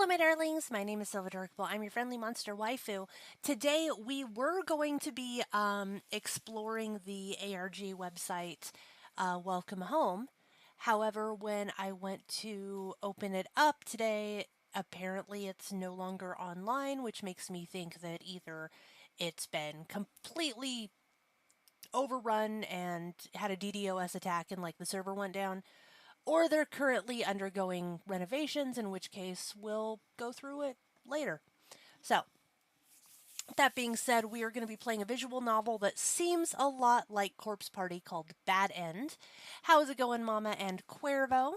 Hello, my darlings. My name is Silvadorkable. I'm your friendly monster waifu. Today, we were going to be exploring the ARG website, Welcome Home. However, when I went to open it up today, apparently it's no longer online, which makes me think that either it's been completely overrun and had a DDoS attack and like the server went down, or they're currently undergoing renovations, in which case we'll go through it later. So, that being said, we are going to be playing a visual novel that seems a lot like Corpse Party called Bad End. How's it going, Mama and Cuervo?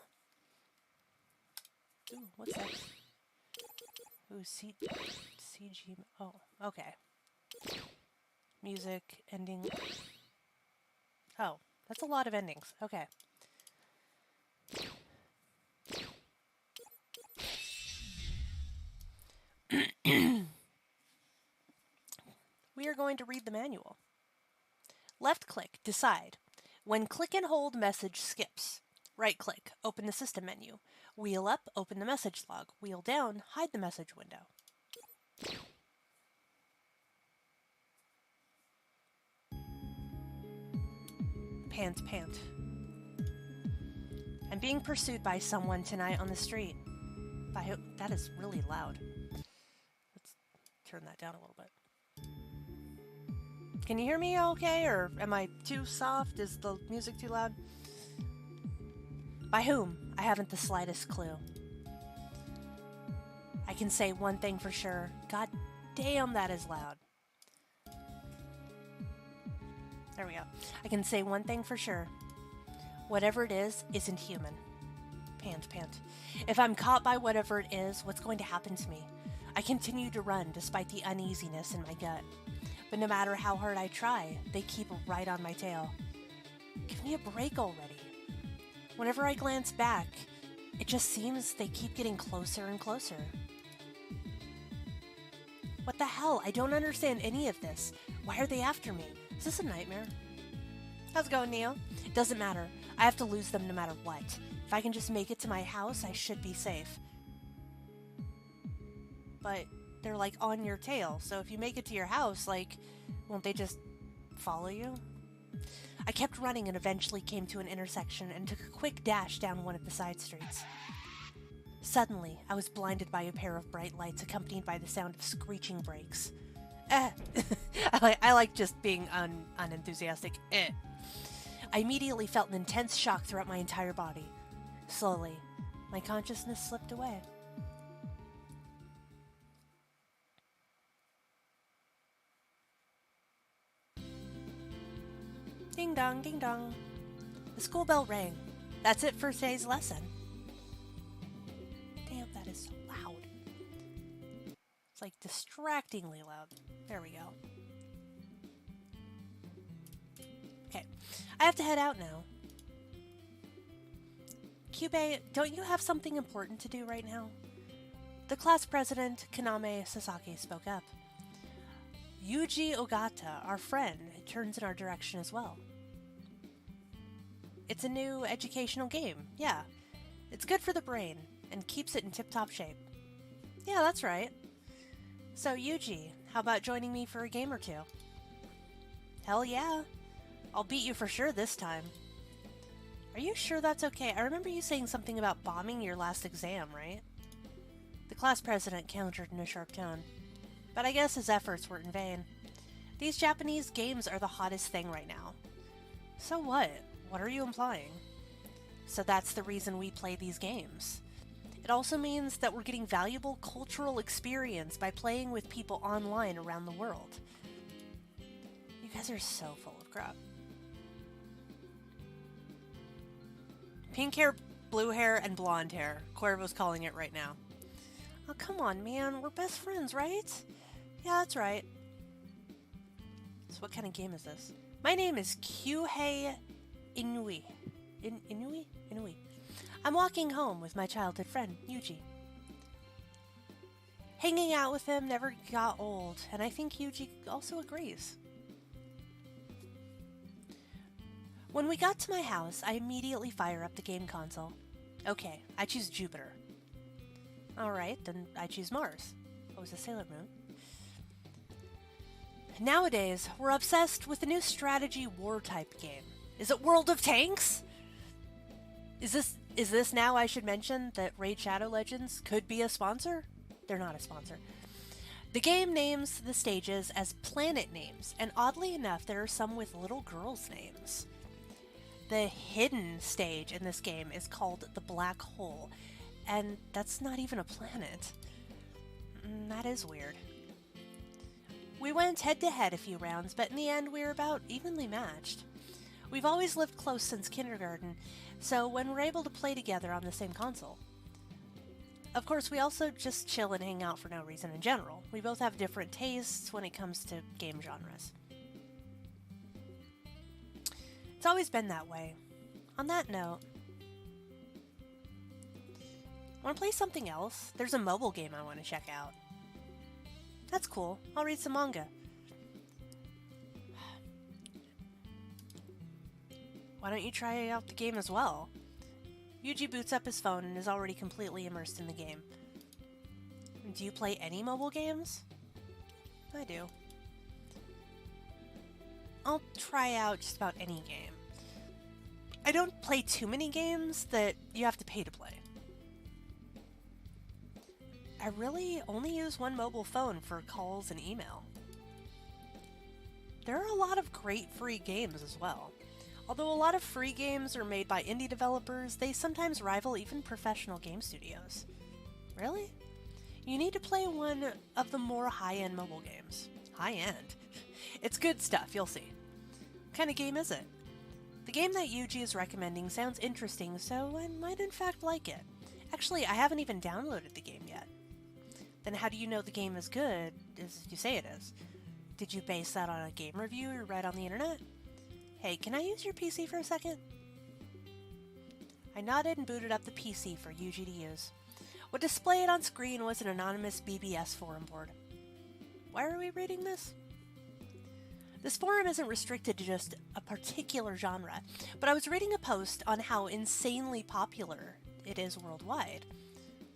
Ooh, what's that? Ooh, CG. Oh, okay. Music, ending. Oh, that's a lot of endings. Okay. We are going to read the manual. Left click, decide. When click and hold, message skips. Right click, open the system menu. Wheel up, open the message log. Wheel down, hide the message window. Pant, pant. I'm being pursued by someone tonight on the street. By who? That is really loud. Let's turn that down a little bit. Can you hear me okay, or am I too soft? Is the music too loud? By whom? I haven't the slightest clue. I can say one thing for sure. God damn, that is loud. There we go. I can say one thing for sure. Whatever it is, isn't human. Pant, pant. If I'm caught by whatever it is, what's going to happen to me? I continue to run despite the uneasiness in my gut. But no matter how hard I try, they keep right on my tail. Give me a break already. Whenever I glance back, it just seems they keep getting closer and closer. What the hell? I don't understand any of this. Why are they after me? Is this a nightmare? How's it going, Neo? It doesn't matter. I have to lose them no matter what. If I can just make it to my house, I should be safe. But they're like on your tail, so if you make it to your house, like, won't they just follow you? I kept running and eventually came to an intersection and took a quick dash down one of the side streets. Suddenly, I was blinded by a pair of bright lights accompanied by the sound of screeching brakes. I like just being unenthusiastic. I immediately felt an intense shock throughout my entire body. Slowly, my consciousness slipped away. Ding dong, ding dong. The school bell rang. That's it for today's lesson. Damn, that is so loud. It's like distractingly loud. There we go. Okay, I have to head out now. Kyubei, don't you have something important to do right now? The class president, Kaname Sasaki, spoke up. Yuji Ogata, our friend, turns in our direction as well. It's a new educational game, yeah. It's good for the brain, and keeps it in tip-top shape. Yeah, that's right. So, Yuji, how about joining me for a game or two? Hell yeah. I'll beat you for sure this time. Are you sure that's okay? I remember you saying something about bombing your last exam, right? The class president countered in a sharp tone. But I guess his efforts weren't in vain. These Japanese games are the hottest thing right now. So what? What are you implying? So that's the reason we play these games. It also means that we're getting valuable cultural experience by playing with people online around the world. You guys are so full of crap. Pink hair, blue hair, and blonde hair. Cuervo's calling it right now. Oh, come on, man. We're best friends, right? Yeah, that's right. So what kind of game is this? My name is Kyuhei Inui. Inui? Inui. I'm walking home with my childhood friend, Yuji. Hanging out with him never got old, and I think Yuji also agrees. When we got to my house, I immediately fire up the game console. Okay, I choose Jupiter. Alright, then I choose Mars. Oh, it was a Sailor Moon. Nowadays, we're obsessed with a new strategy war type game. Is it World of Tanks? Is this now I should mention that Raid Shadow Legends could be a sponsor? They're not a sponsor. The game names the stages as planet names, and oddly enough, there are some with little girls' names. The hidden stage in this game is called the Black Hole, and that's not even a planet. That is weird. We went head-to-head a few rounds, but in the end we were about evenly matched. We've always lived close since kindergarten, so when we're able to play together on the same console. Of course, we also just chill and hang out for no reason in general. We both have different tastes when it comes to game genres. It's always been that way. On that note, want to play something else? There's a mobile game I want to check out. That's cool. I'll read some manga. Why don't you try out the game as well? Yuji boots up his phone and is already completely immersed in the game. Do you play any mobile games? I do. I'll try out just about any game. I don't play too many games that you have to pay to play. I really only use one mobile phone for calls and email. There are a lot of great free games as well. Although a lot of free games are made by indie developers, they sometimes rival even professional game studios. Really? You need to play one of the more high-end mobile games. High-end? It's good stuff, you'll see. What kind of game is it? The game that Yuji is recommending sounds interesting, so I might in fact like it. Actually, I haven't even downloaded the game yet. Then how do you know the game is good, as you say it is? Did you base that on a game review you read on the internet? Hey, can I use your PC for a second? I nodded and booted up the PC for Yuji to use. What displayed on screen was an anonymous BBS forum board. Why are we reading this? This forum isn't restricted to just a particular genre, but I was reading a post on how insanely popular it is worldwide.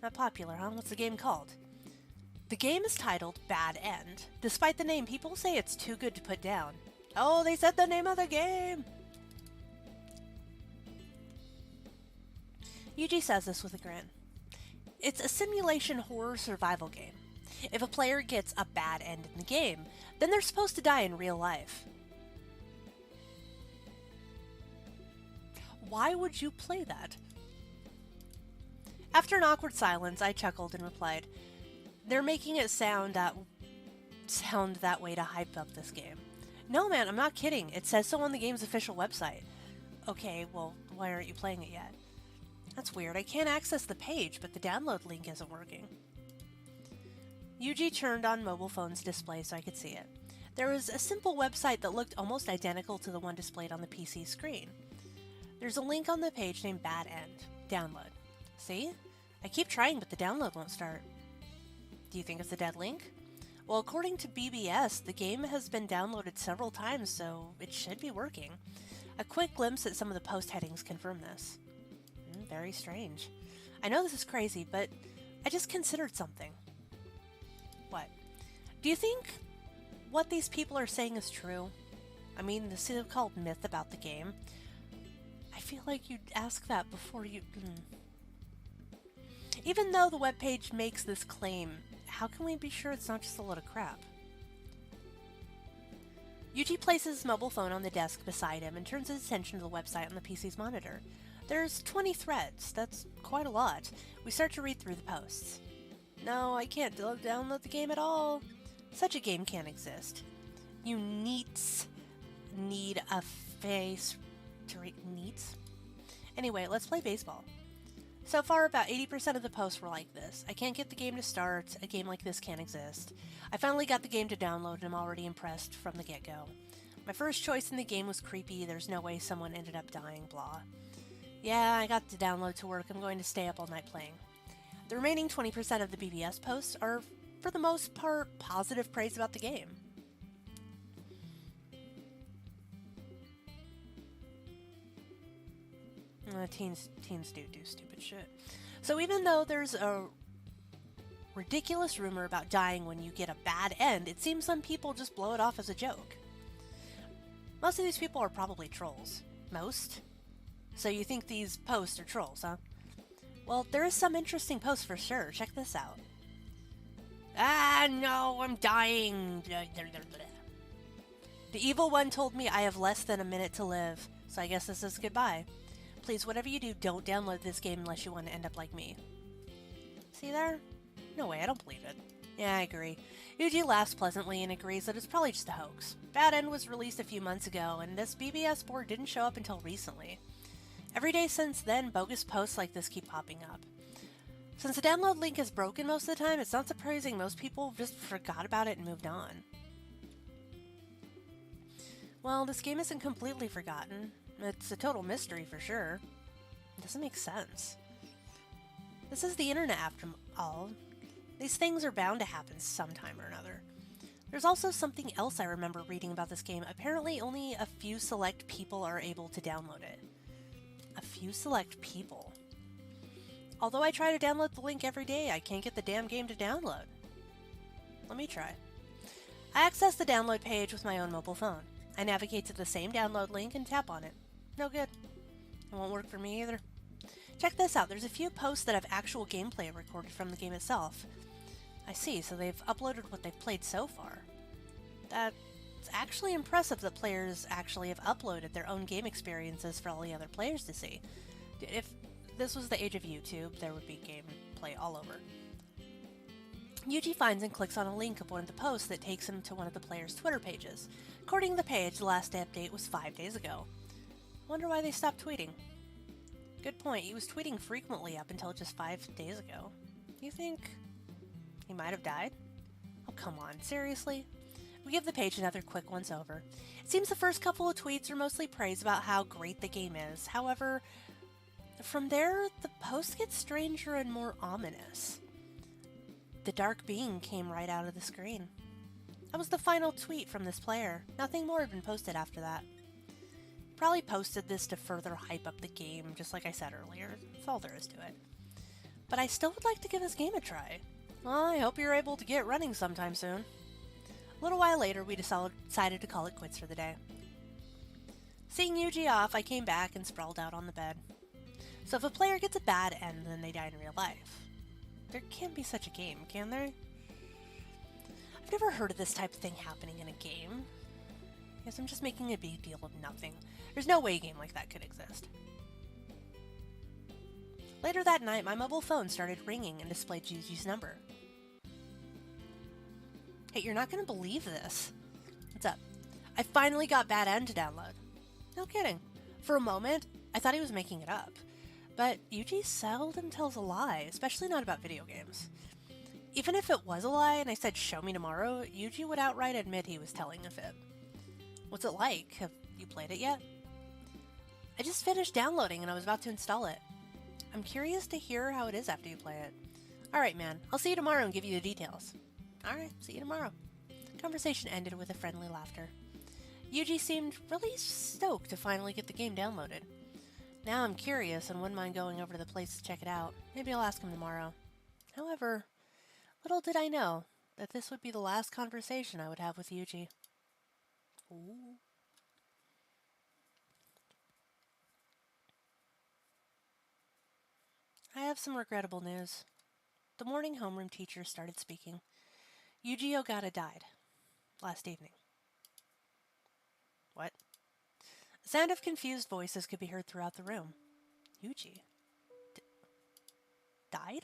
Not popular, huh? What's the game called? The game is titled Bad End. Despite the name, people say it's too good to put down. Oh, they said the name of the game! Yuji says this with a grin. It's a simulation horror survival game. If a player gets a bad end in the game, then they're supposed to die in real life. Why would you play that? After an awkward silence, I chuckled and replied, they're making it sound that way to hype up this game. No, man, I'm not kidding. It says so on the game's official website. Okay, well, why aren't you playing it yet? That's weird. I can't access the page, but the download link isn't working. Yuji turned on mobile phone's display so I could see it. There was a simple website that looked almost identical to the one displayed on the PC screen. There's a link on the page named Bad End. Download. See? I keep trying, but the download won't start. Do you think it's a dead link? Well, according to BBS, the game has been downloaded several times, so it should be working. A quick glimpse at some of the post headings confirm this. Very strange. I know this is crazy, but I just considered something. What? Do you think what these people are saying is true? I mean, the so-called myth about the game. I feel like you'd ask that before you... Even though the webpage makes this claim, how can we be sure it's not just a load of crap? Yuji places his mobile phone on the desk beside him and turns his attention to the website on the PC's monitor. There's 20 threads. That's quite a lot. We start to read through the posts. No, I can't download the game at all. Such a game can't exist. You neats need a face to read. Neats? Anyway, let's play baseball. So far, about 80% of the posts were like this. I can't get the game to start. A game like this can't exist. I finally got the game to download and I'm already impressed from the get-go. My first choice in the game was creepy. There's no way someone ended up dying, blah. Yeah, I got the download to work. I'm going to stay up all night playing. The remaining 20% of the BBS posts are, for the most part, positive praise about the game. Teens do stupid shit. So even though there's a ridiculous rumor about dying when you get a bad end, it seems some people just blow it off as a joke. Most of these people are probably trolls. Most? So you think these posts are trolls, huh? Well, there is some interesting posts for sure. Check this out. Ah, no, I'm dying. The evil one told me I have less than a minute to live, so I guess this is goodbye. Please, whatever you do, don't download this game unless you want to end up like me. See there? No way, I don't believe it. Yeah, I agree. Yuji laughs pleasantly and agrees that it's probably just a hoax. Bad End was released a few months ago, and this BBS board didn't show up until recently. Every day since then, bogus posts like this keep popping up. Since the download link is broken most of the time, it's not surprising most people just forgot about it and moved on. Well, this game isn't completely forgotten. It's a total mystery for sure. It doesn't make sense. This is the internet after all. These things are bound to happen sometime or another. There's also something else I remember reading about this game. Apparently only a few select people are able to download it. A few select people. Although I try to download the link every day, I can't get the damn game to download. Let me try. I access the download page with my own mobile phone. I navigate to the same download link and tap on it. No good. It won't work for me either. Check this out. There's a few posts that have actual gameplay recorded from the game itself. I see, so they've uploaded what they've played so far. That's actually impressive that players actually have uploaded their own game experiences for all the other players to see. If this was the age of YouTube, there would be gameplay all over. Yuji finds and clicks on a link of one of the posts that takes him to one of the players' Twitter pages. According to the page, the last update was 5 days ago. Wonder why they stopped tweeting. Good point, he was tweeting frequently up until just 5 days ago. You think he might have died? Oh, come on, seriously? We give the page another quick once over. It seems the first couple of tweets are mostly praise about how great the game is. However, from there, the post gets stranger and more ominous. The dark being came right out of the screen. That was the final tweet from this player. Nothing more had been posted after that. Probably posted this to further hype up the game, just like I said earlier. That's all there is to it. But I still would like to give this game a try. Well, I hope you're able to get running sometime soon. A little while later, we decided to call it quits for the day. Seeing Yuji off, I came back and sprawled out on the bed. So if a player gets a bad end, then they die in real life. There can't be such a game, can there? I've never heard of this type of thing happening in a game. I guess I'm just making a big deal of nothing. There's no way a game like that could exist. Later that night, my mobile phone started ringing and displayed Yuji's number. Hey, you're not going to believe this. What's up? I finally got Bad End to download. No kidding. For a moment, I thought he was making it up. But Yuji seldom tells a lie, especially not about video games. Even if it was a lie and I said show me tomorrow, Yuji would outright admit he was telling a fib. What's it like? Have you played it yet? I just finished downloading and I was about to install it. I'm curious to hear how it is after you play it. Alright man, I'll see you tomorrow and give you the details. Alright, see you tomorrow. Conversation ended with a friendly laughter. Yuji seemed really stoked to finally get the game downloaded. Now I'm curious and wouldn't mind going over to the place to check it out. Maybe I'll ask him tomorrow. However, little did I know that this would be the last conversation I would have with Yuji. Ooh. I have some regrettable news. The morning homeroom teacher started speaking. Yuji Ogata died last evening. What? A sound of confused voices could be heard throughout the room. Yuji? Died?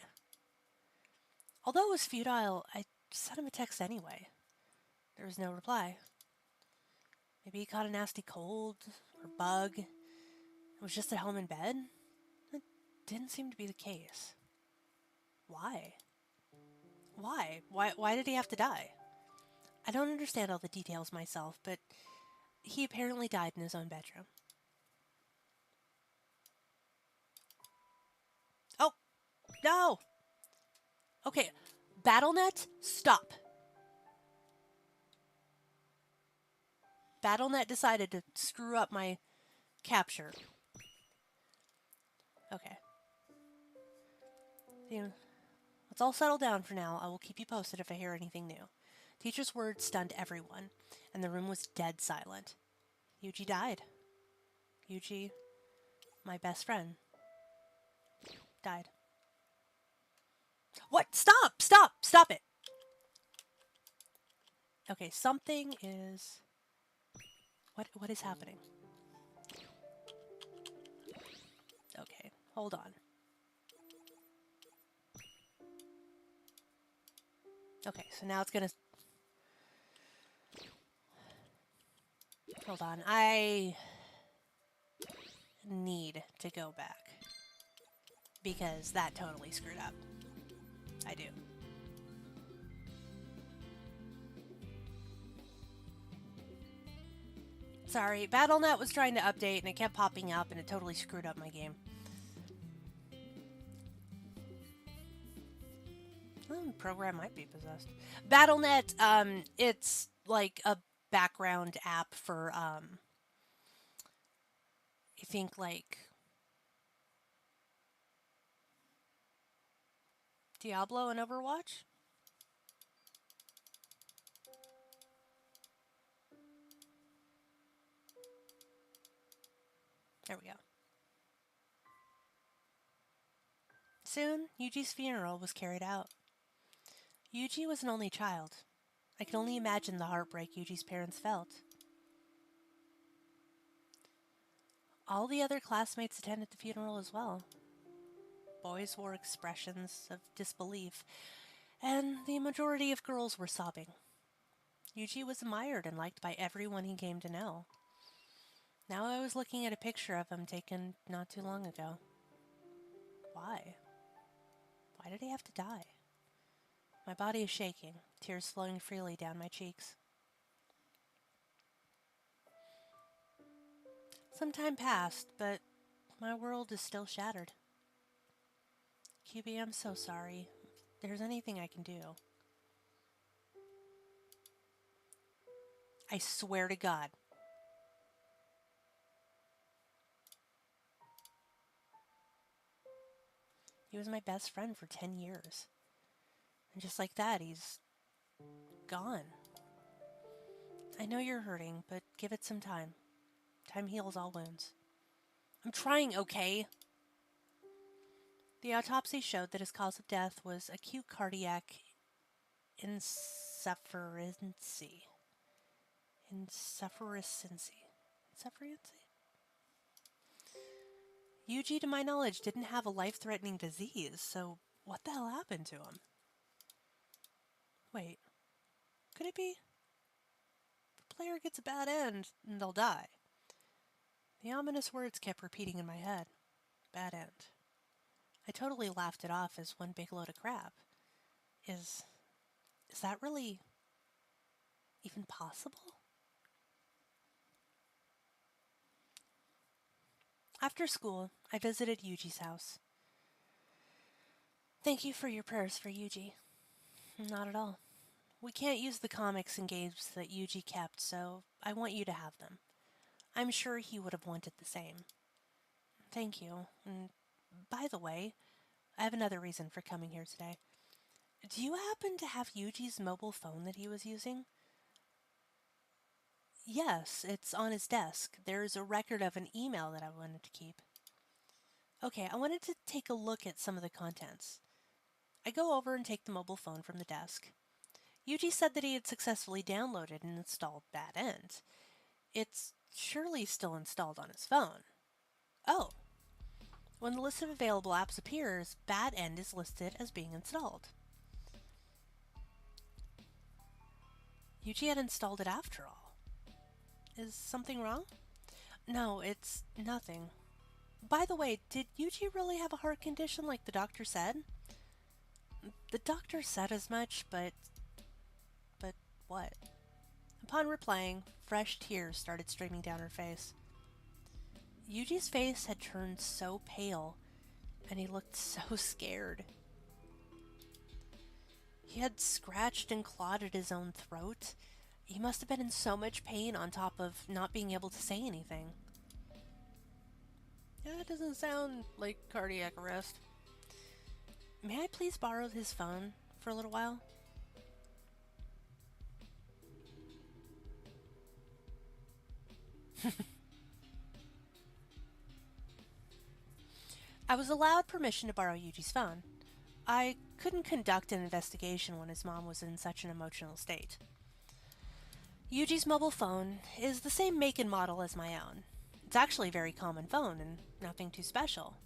Although it was futile, I sent him a text anyway. There was no reply. Maybe he caught a nasty cold or bug and was just at home in bed? That didn't seem to be the case. Why? Why did he have to die? I don't understand all the details myself, but he apparently died in his own bedroom. Oh! No! Okay, BattleNet, stop! BattleNet decided to screw up my capture. Okay. What Let's all settle down for now. I will keep you posted if I hear anything new. Teacher's words stunned everyone, and the room was dead silent. Yuji died. Yuji, my best friend, died. What? Stop! Stop! Stop it! Okay, something is... What is happening? Okay, hold on. Okay, so now it's gonna... Hold on, I need to go back. Because that totally screwed up. I do. Sorry, BattleNet was trying to update and it kept popping up and it totally screwed up my game. Program might be possessed. BattleNet, it's like a background app for, I think like Diablo and Overwatch? There we go. Soon, Yuji's funeral was carried out. Yuji was an only child. I can only imagine the heartbreak Yuji's parents felt. All the other classmates attended the funeral as well. Boys wore expressions of disbelief, and the majority of girls were sobbing. Yuji was admired and liked by everyone he came to know. Now I was looking at a picture of him taken not too long ago. Why? Why did he have to die? My body is shaking, tears flowing freely down my cheeks. Some time passed, but my world is still shattered. QB, I'm so sorry. If there's anything I can do. I swear to God. He was my best friend for 10 years. And just like that, he's gone. I know you're hurting, but give it some time. Time heals all wounds. I'm trying, okay? The autopsy showed that his cause of death was acute cardiac insufficiency. Insufficiency. Yuji, to my knowledge, didn't have a life-threatening disease, so what the hell happened to him? Wait, could it be? The player gets a bad end, and they'll die. The ominous words kept repeating in my head. Bad end. I totally laughed it off as one big load of crap. Is that really even possible? After school, I visited Yuji's house. Thank you for your prayers for Yuji. Not at all. We can't use the comics and games that Yuji kept, so I want you to have them. I'm sure he would have wanted the same. Thank you. And by the way, I have another reason for coming here today. Do you happen to have Yuji's mobile phone that he was using? Yes, it's on his desk. There's a record of an email that I wanted to keep. Okay, I wanted to take a look at some of the contents. I go over and take the mobile phone from the desk. Yuji said that he had successfully downloaded and installed Bad End. It's surely still installed on his phone. Oh. When the list of available apps appears, Bad End is listed as being installed. Yuji had installed it after all. Is something wrong? No, it's nothing. By the way, did Yuji really have a heart condition like the doctor said? The doctor said as much, but what? Upon replying, fresh tears started streaming down her face. Yuji's face had turned so pale, and he looked so scared. He had scratched and clawed at his own throat. He must have been in so much pain on top of not being able to say anything. Yeah, that doesn't sound like cardiac arrest. May I please borrow his phone for a little while? I was allowed permission to borrow Yuji's phone. I couldn't conduct an investigation when his mom was in such an emotional state. Yuji's mobile phone is the same make and model as my own. It's actually a very common phone and nothing too special.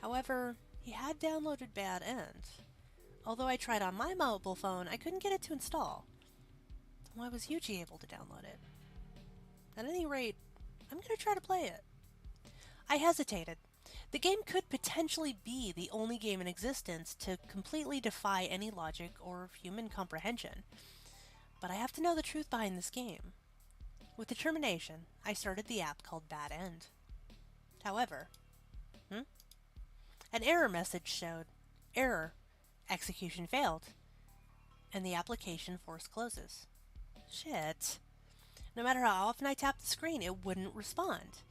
However, he had downloaded Bad End. Although I tried on my mobile phone, I couldn't get it to install. Why was Yuji able to download it? At any rate, I'm going to try to play it. I hesitated. The game could potentially be the only game in existence to completely defy any logic or human comprehension. But I have to know the truth behind this game. With determination, I started the app called Bad End. However, an error message showed, error, execution failed, and the application force closes. Shit. No matter how often I tapped the screen, it wouldn't respond.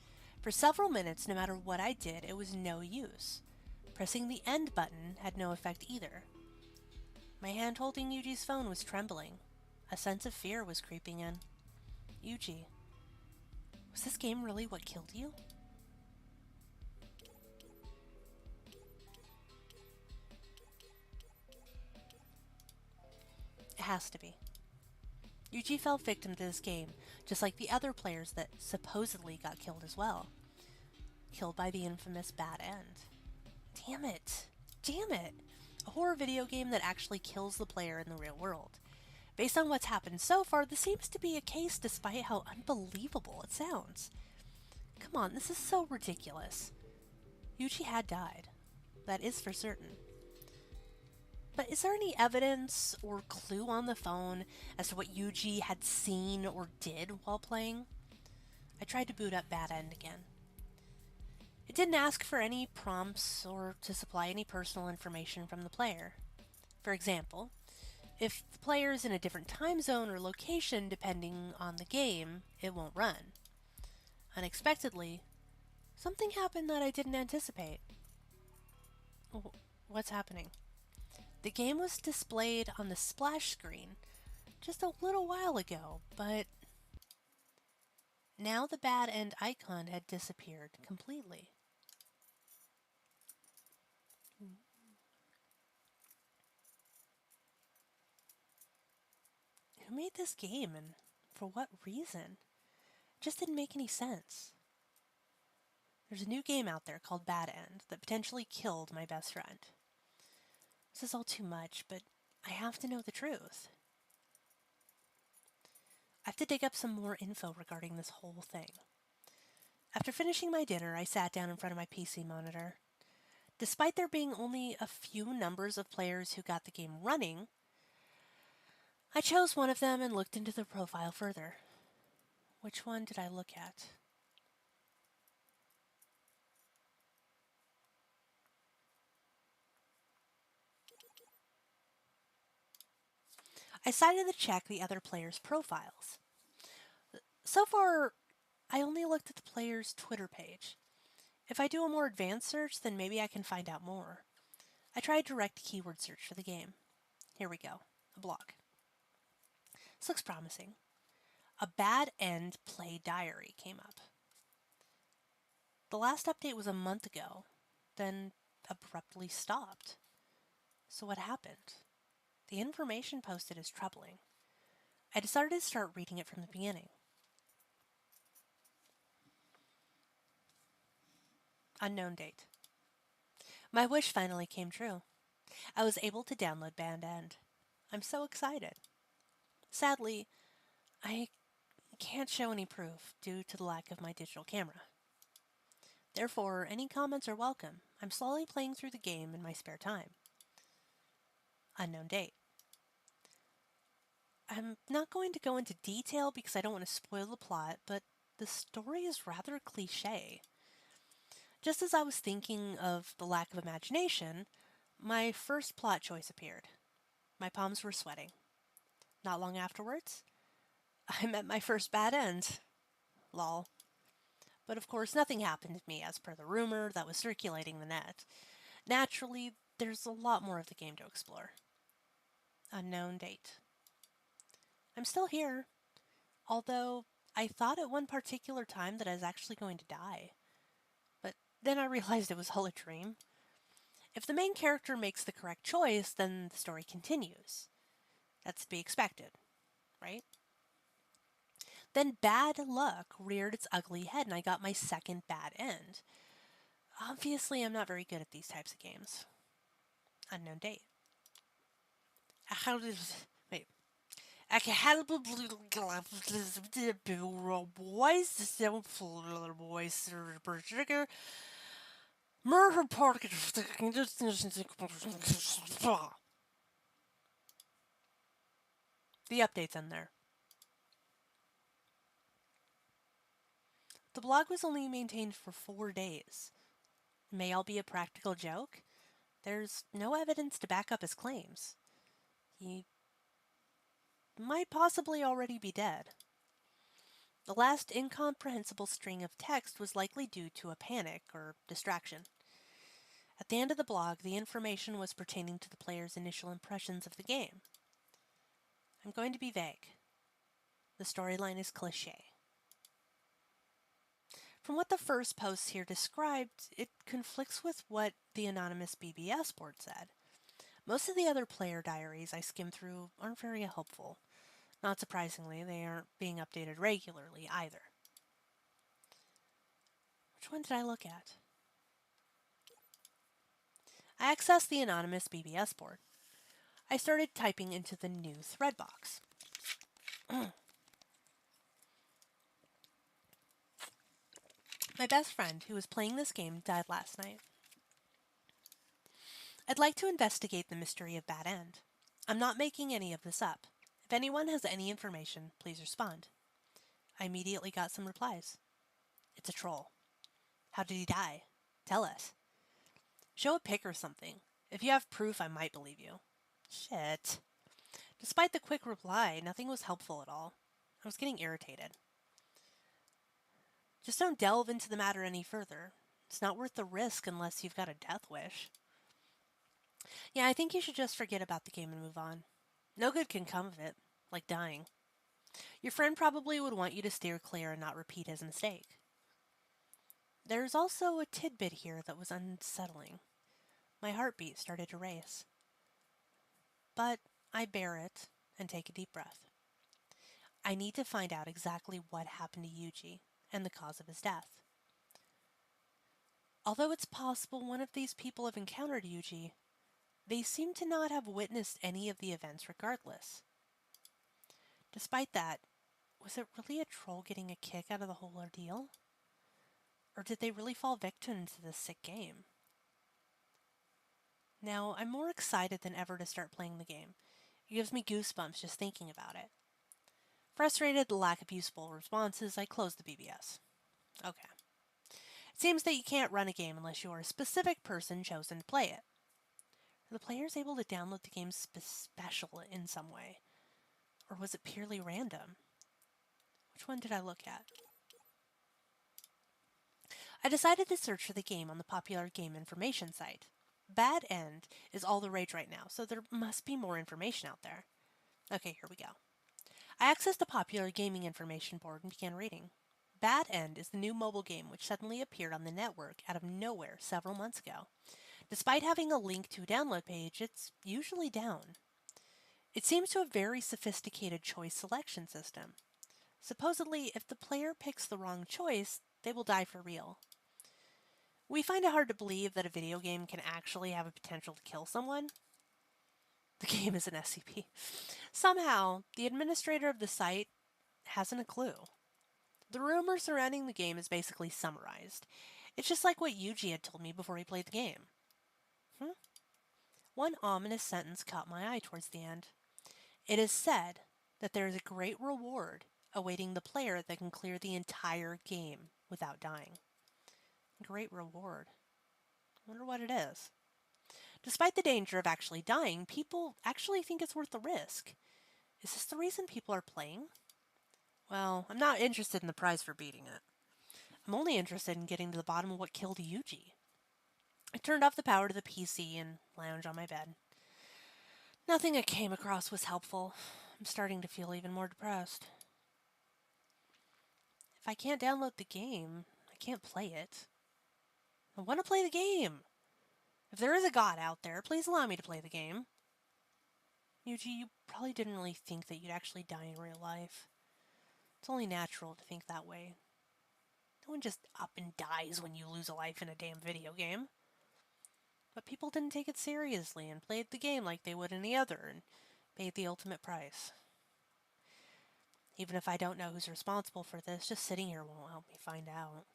For several minutes, no matter what I did, it was no use. Pressing the end button had no effect either. My hand holding Yuji's phone was trembling. A sense of fear was creeping in. Yuji, was this game really what killed you? It has to be. Yuji fell victim to this game, just like the other players that supposedly got killed as well. Killed by the infamous Bad End. Damn it. Damn it. A horror video game that actually kills the player in the real world. Based on what's happened so far, this seems to be a case despite how unbelievable it sounds. Come on, this is so ridiculous. Yuji had died. That is for certain. But is there any evidence or clue on the phone as to what Yuji had seen or did while playing? I tried to boot up Bad End again. It didn't ask for any prompts or to supply any personal information from the player. For example, if the player is in a different time zone or location depending on the game, it won't run. Unexpectedly, something happened that I didn't anticipate. What's happening? The game was displayed on the splash screen just a little while ago, but now the Bad End icon had disappeared completely. Who made this game and for what reason? It just didn't make any sense. There's a new game out there called Bad End that potentially killed my best friend. This is all too much, but I have to know the truth. I have to dig up some more info regarding this whole thing. After finishing my dinner, I sat down in front of my PC monitor. Despite there being only a few numbers of players who got the game running, I chose one of them and looked into the profile further. Which one did I look at? I decided to check the other players' profiles. So far, I only looked at the player's Twitter page. If I do a more advanced search, then maybe I can find out more. I tried direct keyword search for the game. Here we go. A blog. This looks promising. A Bad End play diary came up. The last update was a month ago, then abruptly stopped. So what happened? The information posted is troubling. I decided to start reading it from the beginning. Unknown date. My wish finally came true. I was able to download Bad End. I'm so excited. Sadly, I can't show any proof due to the lack of my digital camera. Therefore, any comments are welcome. I'm slowly playing through the game in my spare time. Unknown date. I'm not going to go into detail because I don't want to spoil the plot, but the story is rather cliché. Just as I was thinking of the lack of imagination, my first plot choice appeared. My palms were sweating. Not long afterwards, I met my first Bad End. Lol. But of course, nothing happened to me as per the rumor that was circulating the net. Naturally, there's a lot more of the game to explore. Unknown date. I'm still here, although I thought at one particular time that I was actually going to die. But then I realized it was all a dream. If the main character makes the correct choice, then the story continues. That's to be expected, right? Then bad luck reared its ugly head and I got my second bad end. Obviously, I'm not very good at these types of games. Unknown date. How did... Wait. I can help boys, the update's in there. The blog was only maintained for 4 days. It may all be a practical joke. There's no evidence to back up his claims. He might possibly already be dead. The last incomprehensible string of text was likely due to a panic or distraction. At the end of the blog, the information was pertaining to the player's initial impressions of the game. I'm going to be vague. The storyline is cliché. From what the first post here described, it conflicts with what the anonymous BBS board said. Most of the other player diaries I skimmed through aren't very helpful. Not surprisingly, they aren't being updated regularly either. Which one did I look at? I accessed the anonymous BBS board. I started typing into the new thread box. My best friend, who was playing this game, died last night. I'd like to investigate the mystery of Bad End. I'm not making any of this up. If anyone has any information, please respond. I immediately got some replies. It's a troll. How did he die? Tell us. Show a pic or something. If you have proof, I might believe you. Shit. Despite the quick reply, nothing was helpful at all. I was getting irritated. Just don't delve into the matter any further. It's not worth the risk unless you've got a death wish. Yeah, I think you should just forget about the game and move on. No good can come of it, like dying. Your friend probably would want you to steer clear and not repeat his mistake. There's also a tidbit here that was unsettling. My heartbeat started to race. But I bear it and take a deep breath. I need to find out exactly what happened to Yuji and the cause of his death. Although it's possible one of these people have encountered Yuji, they seem to not have witnessed any of the events regardless. Despite that, was it really a troll getting a kick out of the whole ordeal? Or did they really fall victim to this sick game? Now, I'm more excited than ever to start playing the game. It gives me goosebumps just thinking about it. Frustrated at the lack of useful responses, I closed the BBS. Okay. It seems that you can't run a game unless you are a specific person chosen to play it. Are the players able to download the game special in some way? Or was it purely random? Which one did I look at? I decided to search for the game on the popular game information site. Bad End is all the rage right now, so there must be more information out there. Okay, here we go. I accessed the popular gaming information board and began reading. Bad End is the new mobile game which suddenly appeared on the network out of nowhere several months ago. Despite having a link to a download page, it's usually down. It seems to have a very sophisticated choice selection system. Supposedly, if the player picks the wrong choice, they will die for real. We find it hard to believe that a video game can actually have a potential to kill someone. The game is an SCP. Somehow, the administrator of the site hasn't a clue. The rumor surrounding the game is basically summarized. It's just like what Yuji had told me before he played the game. One ominous sentence caught my eye towards the end. It is said that there is a great reward awaiting the player that can clear the entire game without dying. Great reward. I wonder what it is. Despite the danger of actually dying, people actually think it's worth the risk. Is this the reason people are playing? Well, I'm not interested in the prize for beating it. I'm only interested in getting to the bottom of what killed Yuji. I turned off the power to the PC and lounged on my bed. Nothing I came across was helpful. I'm starting to feel even more depressed. If I can't download the game, I can't play it. I want to play the game. If there is a god out there, please allow me to play the game. Yuji, you probably didn't really think that you'd actually die in real life. It's only natural to think that way. No one just up and dies when you lose a life in a damn video game. But people didn't take it seriously and played the game like they would any other and paid the ultimate price. Even if I don't know who's responsible for this, just sitting here won't help me find out.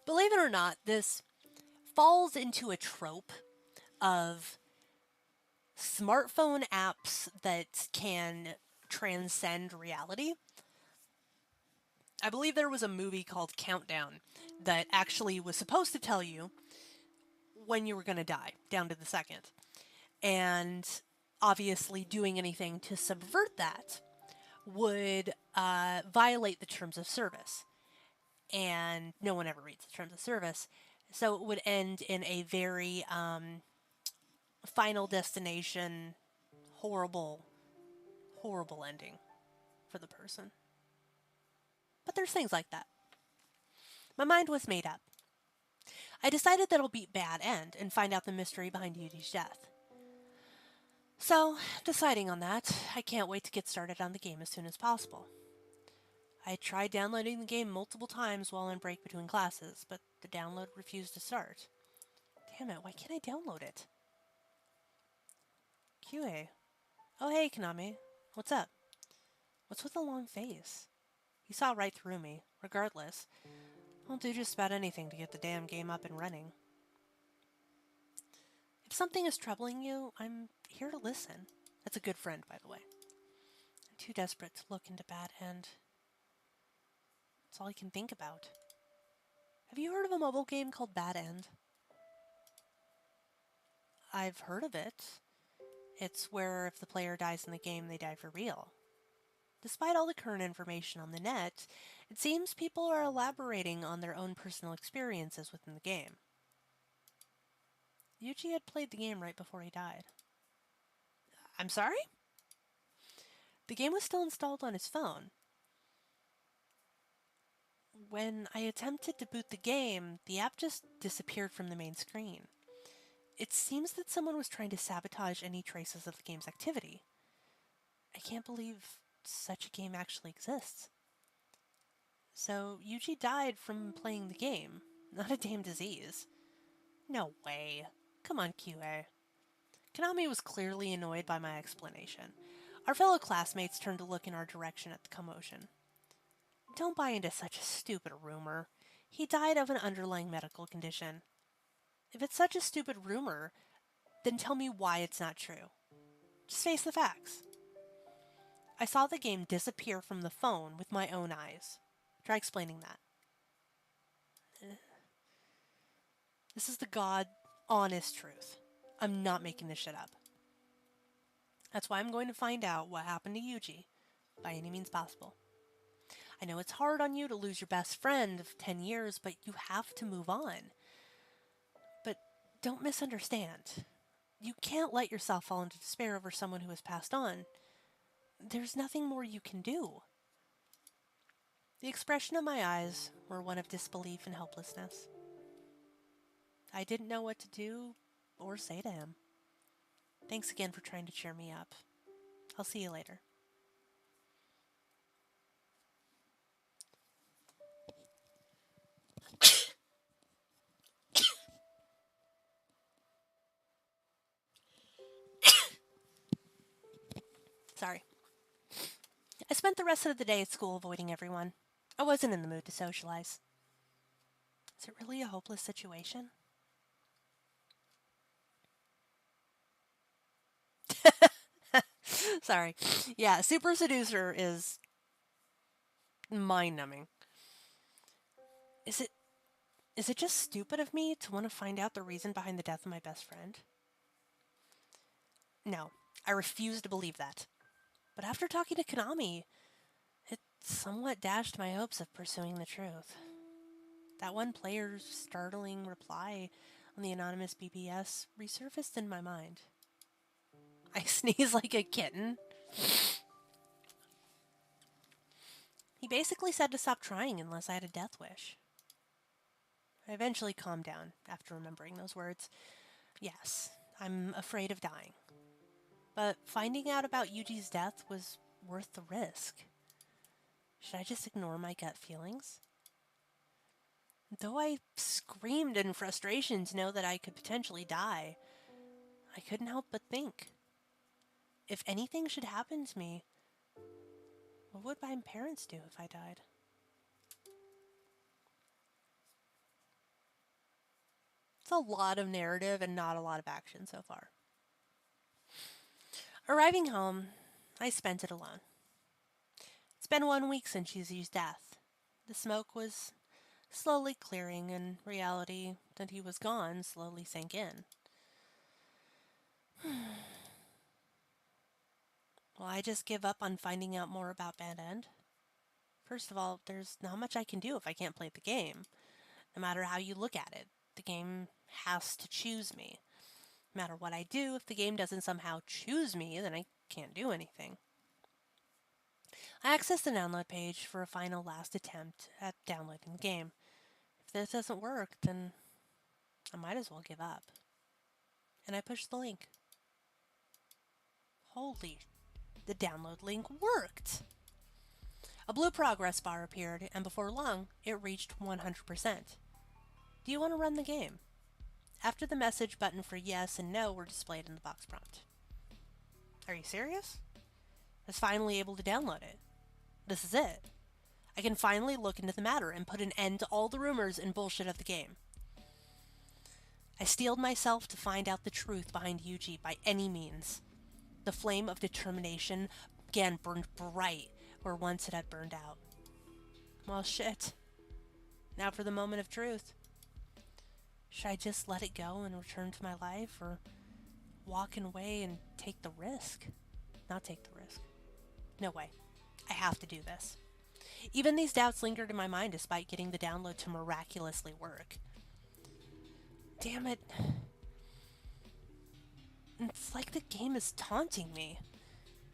Believe it or not, this falls into a trope of smartphone apps that can transcend reality. I believe there was a movie called Countdown that actually was supposed to tell you when you were going to die, down to the second. And obviously doing anything to subvert that would violate the terms of service. And no one ever reads the terms of service. So it would end in a very Final Destination, horrible ending for the person. But there's things like that. My mind was made up. I decided that I'll beat Bad End and find out the mystery behind Yuji's death. So, deciding on that, I can't wait to get started on the game as soon as possible. I tried downloading the game multiple times while on break between classes, but the download refused to start. Damn it, why can't I download it? QA. Oh hey, Konami. What's up? What's with the long face? He saw right through me. Regardless, I'll do just about anything to get the damn game up and running. If something is troubling you, I'm here to listen. That's a good friend, by the way. I'm too desperate to look into Bad End. That's all I can think about. Have you heard of a mobile game called Bad End? I've heard of it. It's where if the player dies in the game, they die for real. Despite all the current information on the net, it seems people are elaborating on their own personal experiences within the game. Yuji had played the game right before he died. I'm sorry? The game was still installed on his phone. When I attempted to boot the game, the app just disappeared from the main screen. It seems that someone was trying to sabotage any traces of the game's activity. I can't believe such a game actually exists. So, Yuji died from playing the game, not a damn disease. No way. Come on, QA. Konami was clearly annoyed by my explanation. Our fellow classmates turned to look in our direction at the commotion. Don't buy into such a stupid rumor. He died of an underlying medical condition. If it's such a stupid rumor, then tell me why it's not true. Just face the facts. I saw the game disappear from the phone with my own eyes. Try explaining that. This is the God honest truth. I'm not making this shit up. That's why I'm going to find out what happened to Yuji by any means possible. I know it's hard on you to lose your best friend of 10 years, but you have to move on. But don't misunderstand. You can't let yourself fall into despair over someone who has passed on. There's nothing more you can do. The expression of my eyes were one of disbelief and helplessness. I didn't know what to do or say to him. Thanks again for trying to cheer me up. I'll see you later. Sorry. I spent the rest of the day at school avoiding everyone. I wasn't in the mood to socialize. Is it really a hopeless situation? Sorry. Yeah, Super Seducer is mind-numbing. Is it just stupid of me to want to find out the reason behind the death of my best friend? No, I refuse to believe that. But after talking to Konami, it somewhat dashed my hopes of pursuing the truth. That one player's startling reply on the anonymous BBS resurfaced in my mind. I sneeze like a kitten. He basically said to stop trying unless I had a death wish. I eventually calmed down after remembering those words. Yes, I'm afraid of dying. But finding out about Yuji's death was worth the risk. Should I just ignore my gut feelings? Though I screamed in frustration to know that I could potentially die, I couldn't help but think. If anything should happen to me, what would my parents do if I died? It's a lot of narrative and not a lot of action so far. Arriving home, I spent it alone. It's been 1 week since Yuzu's death. The smoke was slowly clearing, and reality that he was gone slowly sank in. Will I just give up on finding out more about Bad End? First of all, there's not much I can do if I can't play the game. No matter how you look at it, the game has to choose me. No matter what I do, if the game doesn't somehow choose me, then I can't do anything. I accessed the download page for a final last attempt at downloading the game. If this doesn't work, then I might as well give up. And I pushed the link. Holy, the download link worked! A blue progress bar appeared, and before long, it reached 100%. Do you want to run the game? After the message button for yes and no were displayed in the box prompt. Are you serious? I was finally able to download it. This is it. I can finally look into the matter and put an end to all the rumors and bullshit of the game. I steeled myself to find out the truth behind Yuji by any means. The flame of determination again burned bright where once it had burned out. Well, shit. Now for the moment of truth. Should I just let it go and return to my life, or walk away and take the risk? Not take the risk. No way. I have to do this. Even these doubts lingered in my mind despite getting the download to miraculously work. Damn it. It's like the game is taunting me.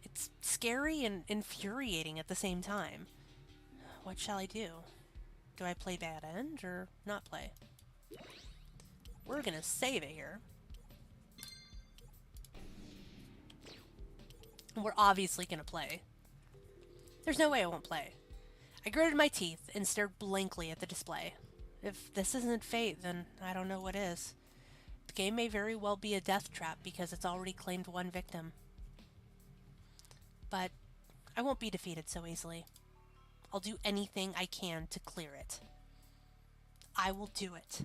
It's scary and infuriating at the same time. What shall I do? Do I play Bad End or not play? We're gonna save it here. We're obviously gonna play. There's no way I won't play. I gritted my teeth and stared blankly at the display. If this isn't fate, then I don't know what is. The game may very well be a death trap because it's already claimed one victim. But I won't be defeated so easily. I'll do anything I can to clear it. I will do it.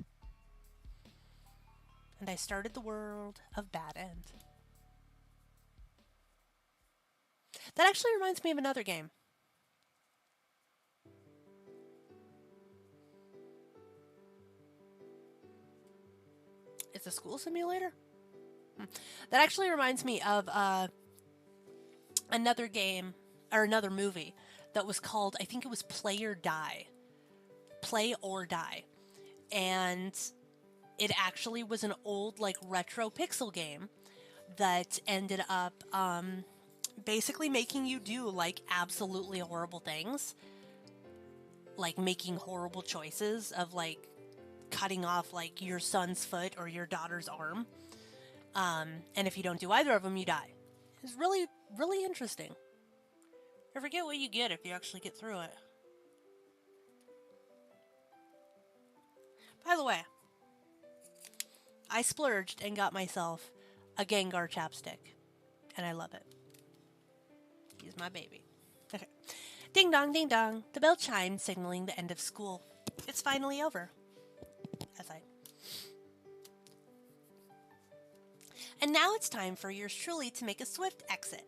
And I started the world of Bad End. That actually reminds me of another game. It's a school simulator? That actually reminds me of another game, or another movie, that was called, I think it was Play or Die. Play or Die. And it actually was an old, like, retro pixel game that ended up basically making you do, like, absolutely horrible things. Like, making horrible choices of, like, cutting off, like, your son's foot or your daughter's arm. And if you don't do either of them, you die. It's really, really interesting. I forget what you get if you actually get through it. By the way, I splurged and got myself a Gengar chapstick. And I love it. He's my baby. Okay. Ding dong, ding dong. The bell chimed, signaling the end of school. It's finally over. And now it's time for yours truly to make a swift exit.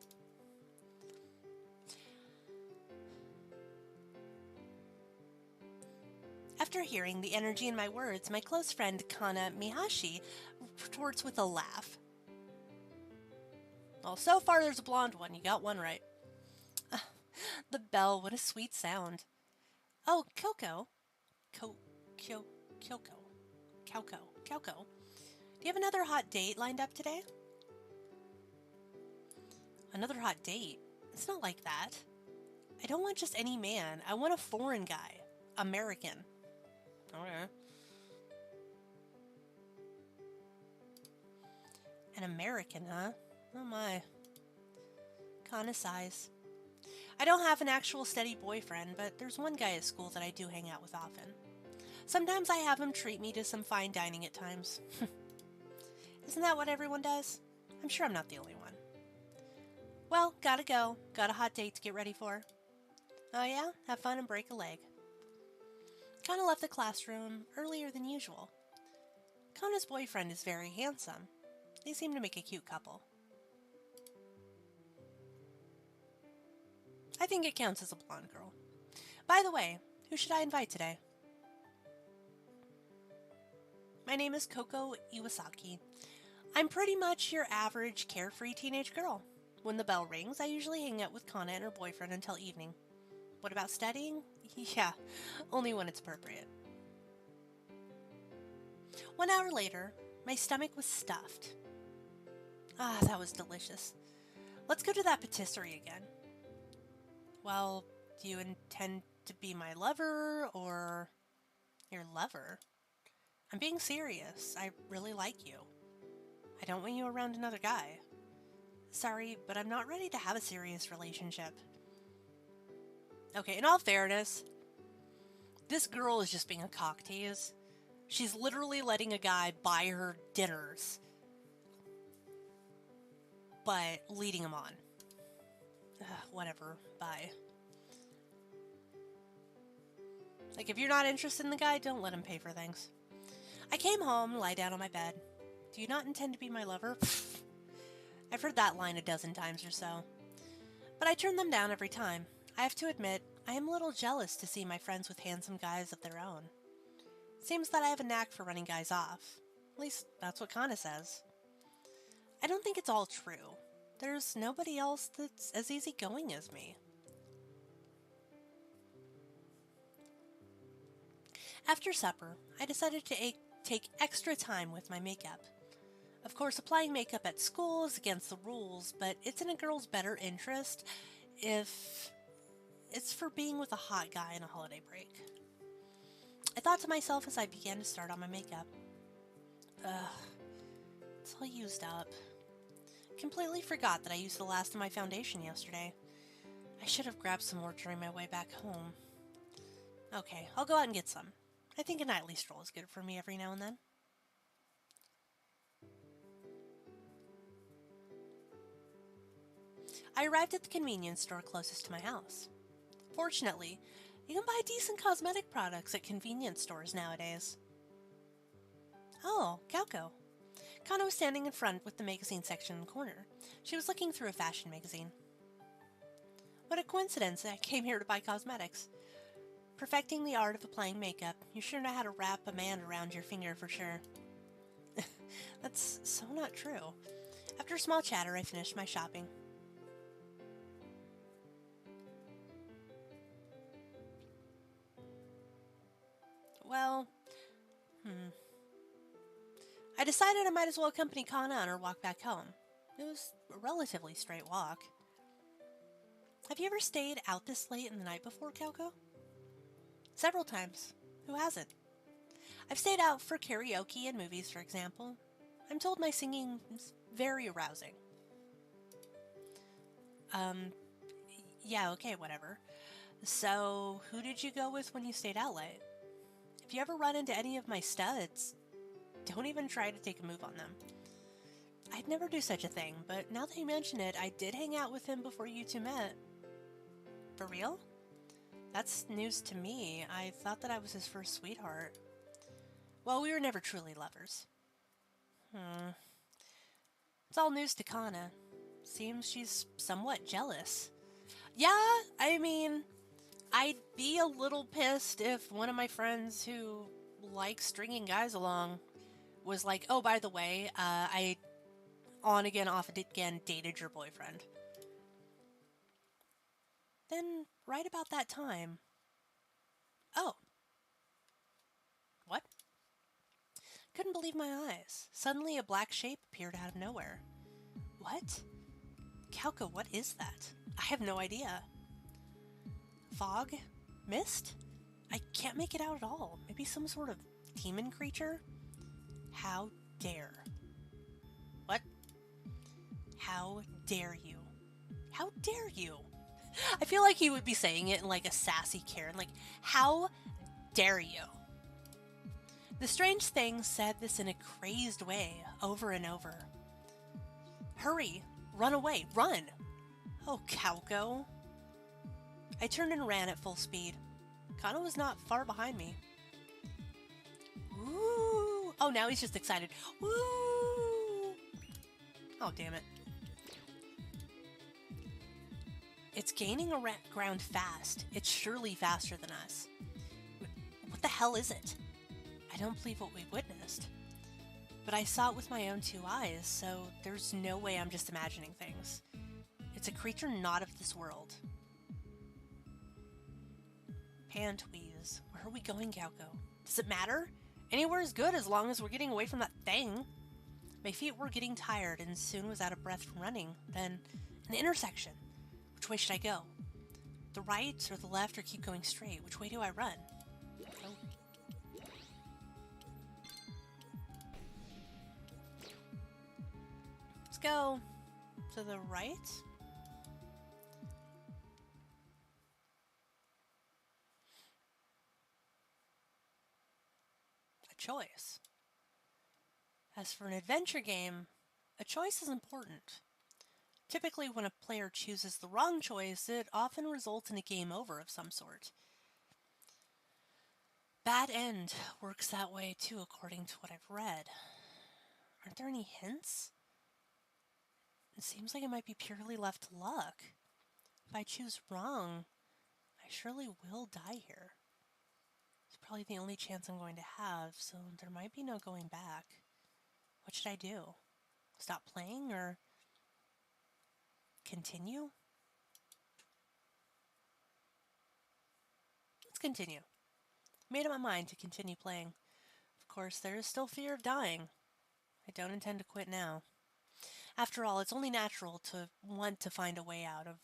After hearing the energy in my words, my close friend Kana Mihashi retorts with a laugh. Well, so far there's a blonde one. You got one right. The bell, what a sweet sound. Oh, Coco. Kyoko. Kyoko. Do you have another hot date lined up today? Another hot date? It's not like that. I don't want just any man. I want a foreign guy. American. Okay. An American, huh? Oh my. Kinda size. I don't have an actual steady boyfriend, but there's one guy at school that I do hang out with often. Sometimes I have him treat me to some fine dining at times. Isn't that what everyone does? I'm sure I'm not the only one. Well, gotta go. Got a hot date to get ready for. Oh yeah? Have fun and break a leg. Kana left the classroom earlier than usual. Kana's boyfriend is very handsome. They seem to make a cute couple. I think it counts as a blonde girl. By the way, who should I invite today? My name is Koko Iwasaki. I'm pretty much your average carefree teenage girl. When the bell rings, I usually hang out with Kana and her boyfriend until evening. What about studying? Yeah, only when it's appropriate. 1 hour later, my stomach was stuffed. Ah, that was delicious. Let's go to that patisserie again. Well, do you intend to be my lover or your lover? I'm being serious. I really like you. I don't want you around another guy. Sorry, but I'm not ready to have a serious relationship. Okay, in all fairness, this girl is just being a cock tease. She's literally letting a guy buy her dinners, but leading him on. Whatever, bye. Like, if you're not interested in the guy, don't let him pay for things. I came home, lie down on my bed. Do you not intend to be my lover? I've heard that line a dozen times or so. But I turn them down every time. I have to admit, I am a little jealous to see my friends with handsome guys of their own. Seems that I have a knack for running guys off. At least, that's what Kana says. I don't think it's all true. There's nobody else that's as easygoing as me. After supper, I decided to take extra time with my makeup. Of course, applying makeup at school is against the rules, but it's in a girl's better interest if it's for being with a hot guy on a holiday break. I thought to myself as I began to start on my makeup. It's all used up. Completely forgot that I used the last of my foundation yesterday. I should have grabbed some more during my way back home. Okay, I'll go out and get some. I think a nightly stroll is good for me every now and then. I arrived at the convenience store closest to my house. Fortunately, you can buy decent cosmetic products at convenience stores nowadays. Oh, Kyoko. Kana was standing in front with the magazine section in the corner. She was looking through a fashion magazine. What a coincidence, I came here to buy cosmetics. Perfecting the art of applying makeup, you sure know how to wrap a man around your finger for sure. That's so not true. After a small chatter, I finished my shopping. Well, I decided I might as well accompany Kana on her walk back home. It was a relatively straight walk. Have you ever stayed out this late in the night before, Kyoko? Several times. Who hasn't? I've stayed out for karaoke and movies, for example. I'm told my singing is very arousing. Yeah, okay, whatever. So, who did you go with when you stayed out late? If you ever run into any of my studs, don't even try to take a move on them. I'd never do such a thing, but now that you mention it, I did hang out with him before you two met. For real? That's news to me. I thought that I was his first sweetheart. Well, we were never truly lovers. It's all news to Kana. Seems she's somewhat jealous. Yeah, I mean, I'd be a little pissed if one of my friends who likes stringing guys along was like, oh, by the way, I on again, off again dated your boyfriend. Then, right about that time... Oh. What? Couldn't believe my eyes. Suddenly a black shape appeared out of nowhere. What? Calco, what is that? I have no idea. Fog? Mist? I can't make it out at all. Maybe some sort of demon creature? How dare. What? How dare you? How dare you? I feel like he would be saying it in like a sassy Karen, like, how dare you? The strange thing said this in a crazed way, over and over. Hurry! Run away! Run! Oh, Calco. I turned and ran at full speed. Kana was not far behind me. Woo! Oh, now he's just excited. Woo! Oh, damn it. It's gaining ground fast. It's surely faster than us. What the hell is it? I don't believe what we witnessed. But I saw it with my own two eyes, so there's no way I'm just imagining things. It's a creature not of this world. Pantweeze. Where are we going, Calco? Does it matter? Anywhere is good as long as we're getting away from that thing. My feet were getting tired and soon was out of breath from running. Then, an intersection. Which way should I go? The right or the left or keep going straight? Which way do I run? Oh. Let's go to the right. A choice. As for an adventure game, a choice is important. Typically, when a player chooses the wrong choice, it often results in a game over of some sort. Bad End works that way too, according to what I've read. Aren't there any hints? It seems like it might be purely left to luck. If I choose wrong, I surely will die here. It's probably the only chance I'm going to have, so there might be no going back. What should I do? Stop playing or continue? Let's continue. Made up my mind to continue playing. Of course, there is still fear of dying. I don't intend to quit now. After all, it's only natural to want to find a way to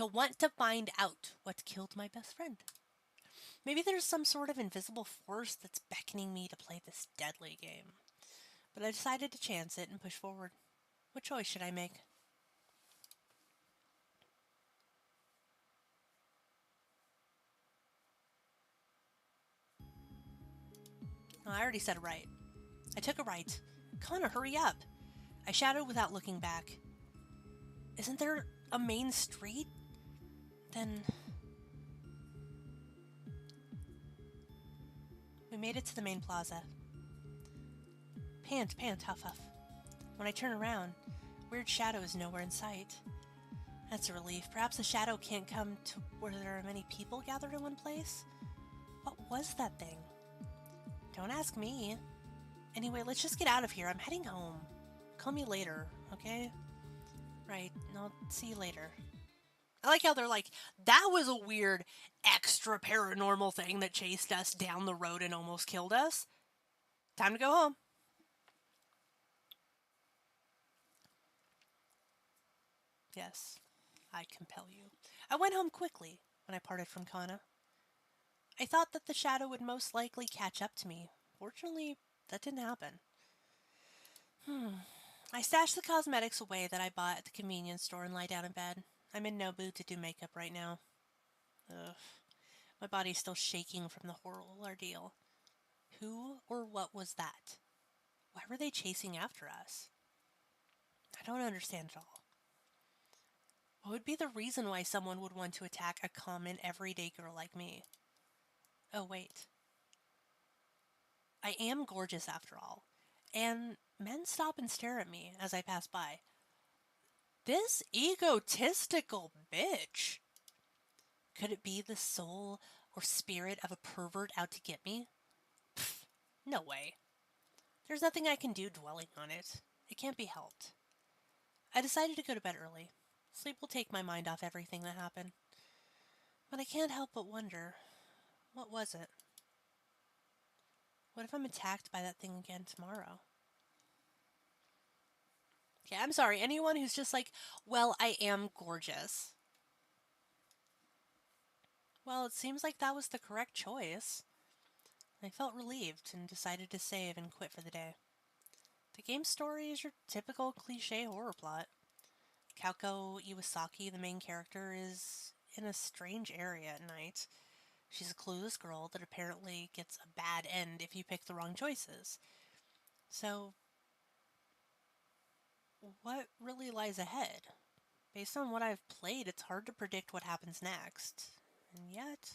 want to find out what killed my best friend. Maybe there's some sort of invisible force that's beckoning me to play this deadly game. But I decided to chance it and push forward. What choice should I make? Oh, I already said right. I took a right. Connor, hurry up! I shouted without looking back. Isn't there a main street? Then... We made it to the main plaza. Pant, huff, huff. When I turn around, weird shadow is nowhere in sight. That's a relief. Perhaps the shadow can't come to where there are many people gathered in one place? What was that thing? Don't ask me. Anyway, let's just get out of here. I'm heading home. Call me later, okay? Right, I'll see you later. I like how they're like, that was a weird extra paranormal thing that chased us down the road and almost killed us. Time to go home. Yes, I compel you. I went home quickly when I parted from Kana. I thought that the shadow would most likely catch up to me. Fortunately, that didn't happen. I stashed the cosmetics away that I bought at the convenience store and lie down in bed. I'm in no mood to do makeup right now. Ugh. My body's still shaking from the horrible ordeal. Who or what was that? Why were they chasing after us? I don't understand at all. What would be the reason why someone would want to attack a common, everyday girl like me? Oh, wait. I am gorgeous after all, and men stop and stare at me as I pass by. This egotistical bitch! Could it be the soul or spirit of a pervert out to get me? Pfft, no way. There's nothing I can do dwelling on it. It can't be helped. I decided to go to bed early. Sleep will take my mind off everything that happened. But I can't help but wonder, what was it? What if I'm attacked by that thing again tomorrow? Okay, I'm sorry. Anyone who's just like, well, I am gorgeous. Well, it seems like that was the correct choice. I felt relieved and decided to save and quit for the day. The game's story is your typical cliche horror plot. Kaoko Iwasaki, the main character, is in a strange area at night. She's a clueless girl that apparently gets a bad end if you pick the wrong choices. So, what really lies ahead? Based on what I've played, it's hard to predict what happens next. And yet,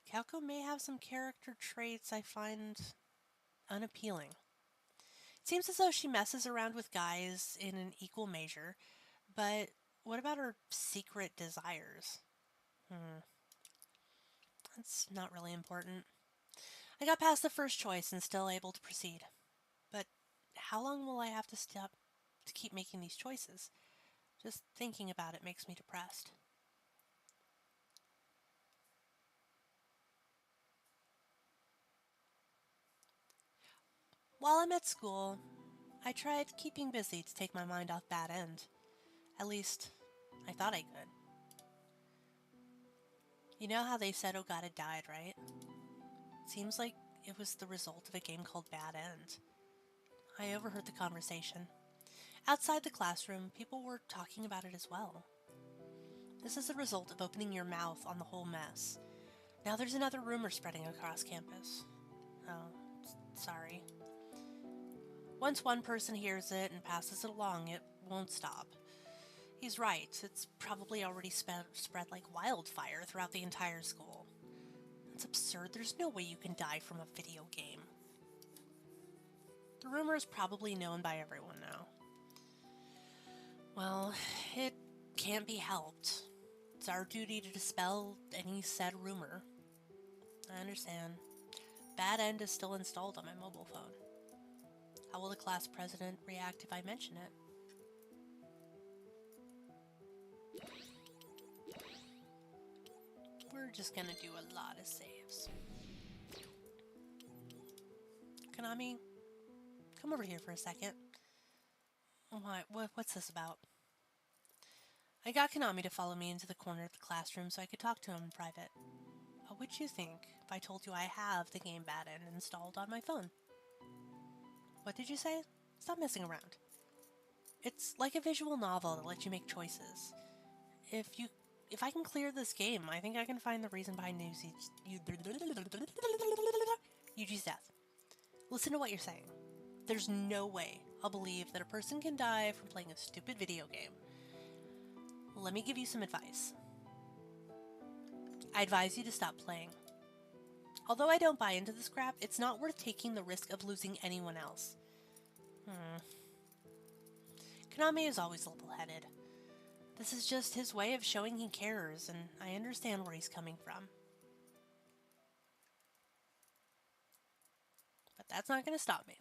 Kaoko may have some character traits I find unappealing. It seems as though she messes around with guys in an equal measure, but what about her secret desires? That's not really important. I got past the first choice and still able to proceed. But how long will I have to stop to keep making these choices? Just thinking about it makes me depressed. While I'm at school, I tried keeping busy to take my mind off Bad End. At least, I thought I could. You know how they said Ogata died, right? Seems like it was the result of a game called Bad End. I overheard the conversation. Outside the classroom, people were talking about it as well. This is a result of opening your mouth on the whole mess. Now there's another rumor spreading across campus. Oh, sorry. Once one person hears it and passes it along, it won't stop. He's right, it's probably already spread like wildfire throughout the entire school. It's absurd, there's no way you can die from a video game. The rumor is probably known by everyone now. Well, it can't be helped. It's our duty to dispel any said rumor. I understand. Bad End is still installed on my mobile phone. How will the class president react if I mention it? We're just gonna do a lot of saves. Konami, come over here for a second. What's this about? I got Konami to follow me into the corner of the classroom so I could talk to him in private. What would you think if I told you I have the game Bad End installed on my phone? What did you say? Stop messing around. It's like a visual novel that lets you make choices. If I can clear this game, I think I can find the reason behind Yuji's death. Listen to what you're saying. There's no way I'll believe that a person can die from playing a stupid video game. Let me give you some advice. I advise you to stop playing. Although I don't buy into this crap, it's not worth taking the risk of losing anyone else. Konami is always level-headed. This is just his way of showing he cares, and I understand where he's coming from. But that's not going to stop me.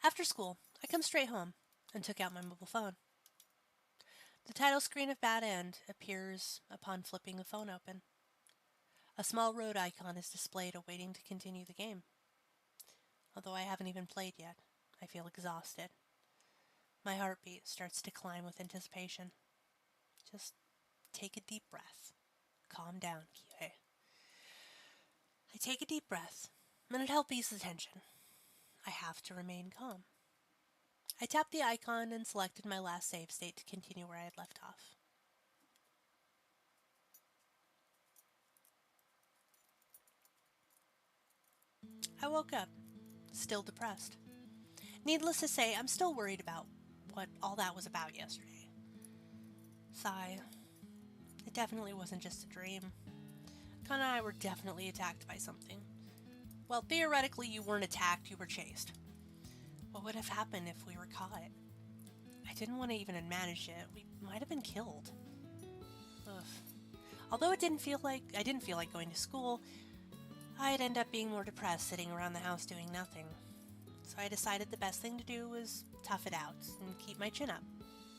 After school, I come straight home and took out my mobile phone. The title screen of Bad End appears upon flipping the phone open. A small road icon is displayed awaiting to continue the game. Although I haven't even played yet, I feel exhausted. My heartbeat starts to climb with anticipation. Just take a deep breath. Calm down, Kihei. I take a deep breath, and it helps ease the tension. I have to remain calm. I tapped the icon and selected my last save state to continue where I had left off. I woke up, still depressed. Needless to say, I'm still worried about what all that was about yesterday. Sigh. It definitely wasn't just a dream. Kana and I were definitely attacked by something. Well, theoretically, you weren't attacked, you were chased. What would have happened if we were caught? I didn't want to even manage it. We might have been killed. Ugh. Although I didn't feel like going to school, I'd end up being more depressed sitting around the house doing nothing. So I decided the best thing to do was tough it out and keep my chin up.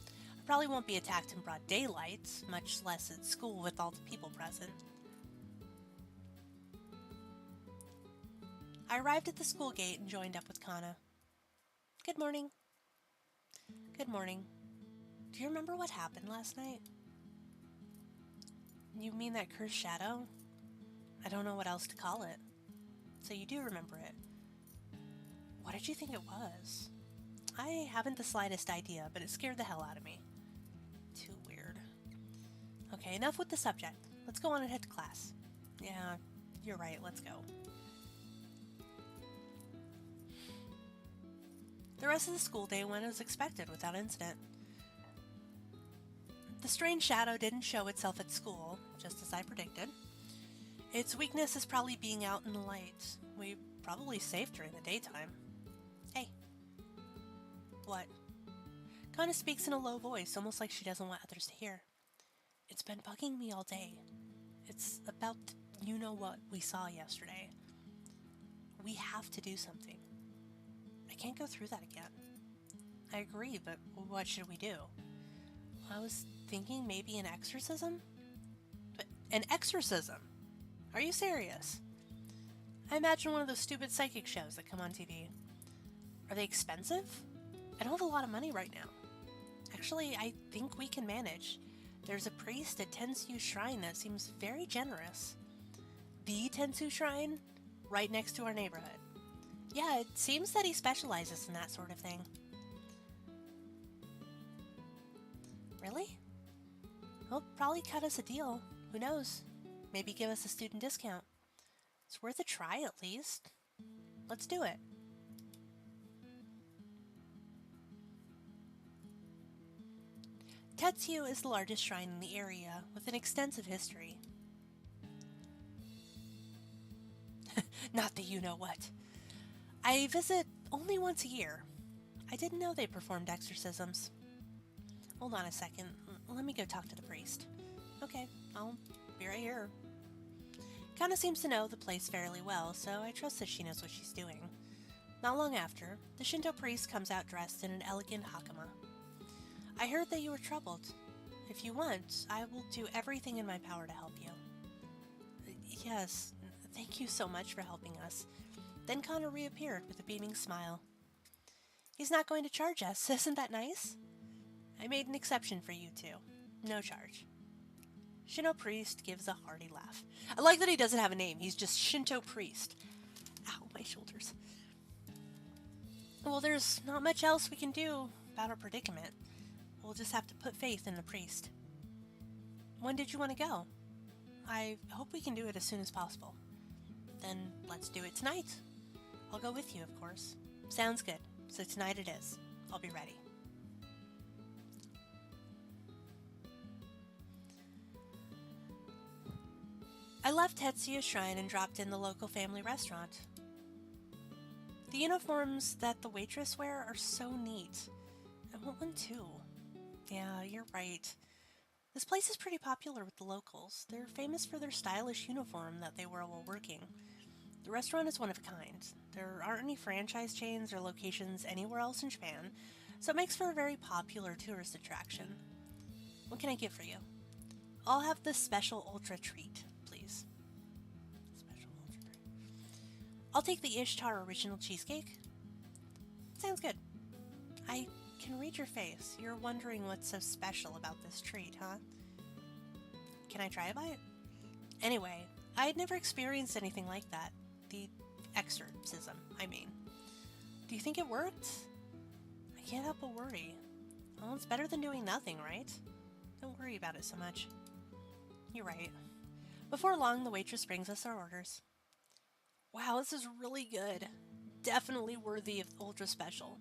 I probably won't be attacked in broad daylight, much less at school with all the people present. I arrived at the school gate and joined up with Kana. Good morning. Good morning. Do you remember what happened last night? You mean that cursed shadow? I don't know what else to call it. So you do remember it. What did you think it was? I haven't the slightest idea, but it scared the hell out of me. Too weird. Okay, enough with the subject. Let's go on and head to class. Yeah, you're right, let's go. The rest of the school day went as expected without incident. The strange shadow didn't show itself at school, just as I predicted. Its weakness is probably being out in the light. We probably safe during the daytime. Hey. What? Kana speaks in a low voice, almost like she doesn't want others to hear. It's been bugging me all day. It's about you-know-what we saw yesterday. We have to do something. I can't go through that again. I agree, but what should we do? I was thinking maybe an exorcism? But an exorcism? Are you serious? I imagine one of those stupid psychic shows that come on TV. Are they expensive? I don't have a lot of money right now. Actually, I think we can manage. There's a priest at Tensu Shrine that seems very generous. The Tensu Shrine? Right next to our neighborhood. Yeah, it seems that he specializes in that sort of thing. Really? He'll probably cut us a deal. Who knows? Maybe give us a student discount. It's worth a try at least. Let's do it. Tetsu is the largest shrine in the area, with an extensive history. Not the you-know-what. I visit only once a year. I didn't know they performed exorcisms. Hold on a second. Let me go talk to the priest. Okay, I'll be right here. Kana seems to know the place fairly well, so I trust that she knows what she's doing. Not long after, the Shinto priest comes out dressed in an elegant hakama. I heard that you were troubled. If you want, I will do everything in my power to help you. Yes, thank you so much for helping us. Then Kana reappeared with a beaming smile. He's not going to charge us, isn't that nice? I made an exception for you two. No charge. Shinto priest gives a hearty laugh. I like that he doesn't have a name. He's just Shinto priest. Ow, my shoulders. Well, there's not much else we can do about our predicament. We'll just have to put faith in the priest. When did you want to go? I hope we can do it as soon as possible. Then let's do it tonight. I'll go with you, of course. Sounds good. So tonight it is. I'll be ready. I left Tetsuya Shrine and dropped in the local family restaurant. The uniforms that the waitress wear are so neat. I want one too. Yeah, you're right. This place is pretty popular with the locals. They're famous for their stylish uniform that they wear while working. The restaurant is one of a kind. There aren't any franchise chains or locations anywhere else in Japan, so it makes for a very popular tourist attraction. What can I get for you? I'll have the special ultra treat, please. Special ultra treat. I'll take the Ishtar original cheesecake. Sounds good. I can read your face. You're wondering what's so special about this treat, huh? Can I try a bite? Anyway, I'd never experienced anything like that. The exorcism, I mean. Do you think it worked? I can't help but worry. Well, it's better than doing nothing, right? Don't worry about it so much. You're right. Before long, the waitress brings us our orders. Wow, this is really good. Definitely worthy of ultra special.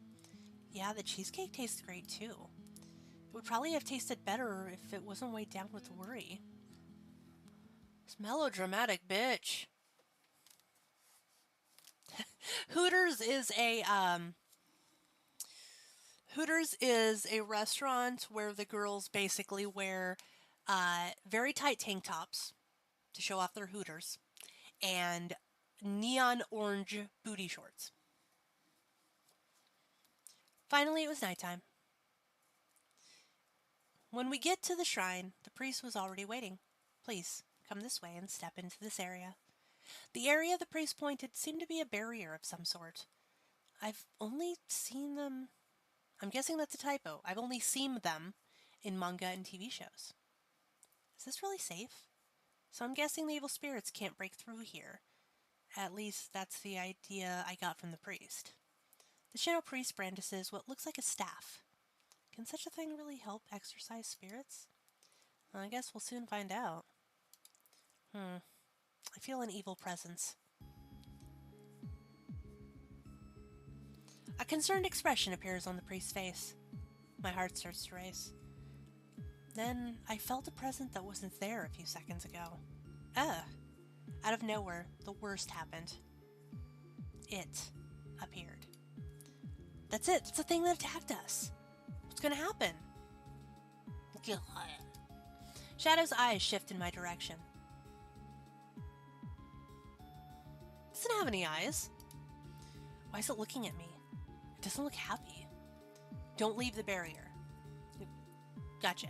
Yeah, the cheesecake tastes great too. It would probably have tasted better if it wasn't weighed down with worry. This melodramatic bitch. Hooters is a restaurant where the girls basically wear very tight tank tops to show off their hooters and neon orange booty shorts. Finally, it was nighttime. When we get to the shrine, the priest was already waiting. Please, come this way and step into this area. The area the priest pointed seemed to be a barrier of some sort. I've only seen them... I'm guessing that's a typo. I've only seen them in manga and TV shows. Is this really safe? So I'm guessing the evil spirits can't break through here. At least that's the idea I got from the priest. The shadow priest brandishes what looks like a staff. Can such a thing really help exorcise spirits? Well, I guess we'll soon find out. I feel an evil presence. A concerned expression appears on the priest's face. My heart starts to race. Then I felt a presence that wasn't there a few seconds ago. Out of nowhere, the worst happened. It appeared. That's it. It's the thing that attacked us. What's gonna happen? Shadow's eyes shift in my direction. It doesn't have any eyes. Why is it looking at me? It doesn't look happy. Don't leave the barrier. Gotcha.